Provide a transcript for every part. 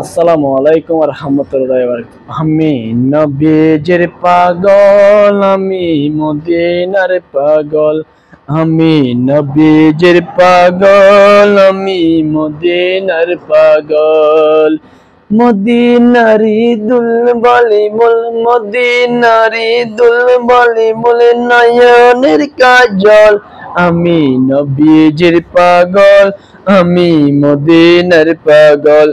আসসালামু আলাইকুম ওয়া রাহমাতুল্লাহি ওয়া বারাকাতুহু। আমি নবীজির পাগল, আমি মদিনার পাগল। আমি নবীজির পাগল, আমি মদিনার পাগল। মদিনারি দুল বলি মূল, মদিনারি দুল বলি মূল, নয়নের কাজল। আমি নবীজির পাগল, আমি মদিনার পাগল।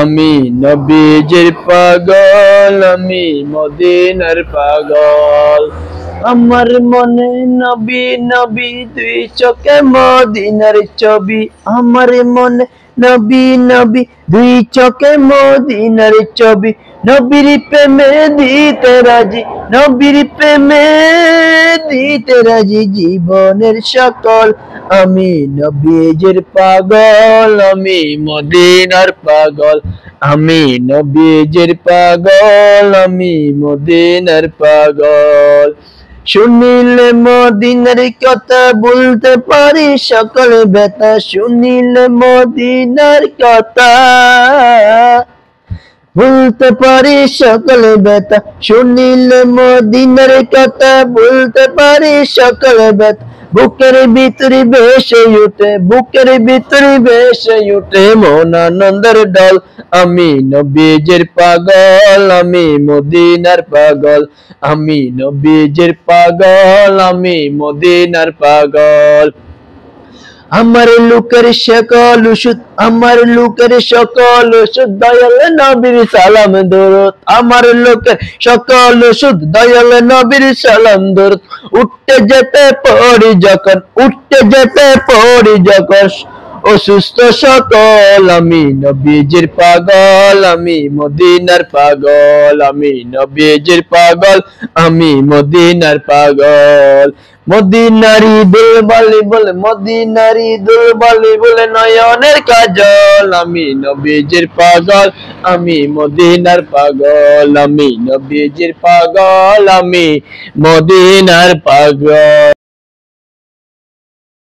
আমি নবীজির পাগল, আমি মদিনার পাগল। আমার মনে নবী নবী, দুই চোখে মদিনার ছবি। আমার মনে নবী নবী, দুই চোখে মদিনার ছবি। নবীর প্রেমে দিতে রাজি, নবীর প্রেমে দিতে রাজি জীবনের সকল। আমি নবীজির পাগল, আমি মদিনার পাগল। আমি নবীজির পাগল, আমি মদিনার পাগল। শুনিলে মদিনার কথা বলতে পারি সকল ব্যথা। শুনিলে মদিনার কথা বলতে পারি সকল ব্যথা। শুনিলে মদিনার কথা বলতে পারি সকল ব্যথা। বুকের ভিতরে ভেসে উঠে, বুকের ভিতরে ভেসে উঠে মন আনন্দের ডল। আমি নবীজির পাগল, আমি মদিনার পাগল। আমি নবীজির পাগল, আমি মদিনার পাগল। আমার লোকের সকল ওষুধ, আমার লোকের সকল ওষুধ, দয়াল নবীর সালাম দরুদ। আমার লোকের সকল ওষুধ, দয়াল নবীর সালাম দরুদ। উঠতে যেতে পড়ি যখন, উঠতে যেতে পড়ি যখন অসুস্থ সকল। আমি নবীজির পাগল, আমি মদিনার পাগল। আমি নবীজির পাগল, আমি মদিনার পাগল। মদিনারি দুল বলি বলে, মদিনারি দুল বলি বলে, নয়নের কাজল। আমি নবীজির পাগল, আমি মদিনার পাগল। আমি নবীজির পাগল, আমি মদিনার পাগল।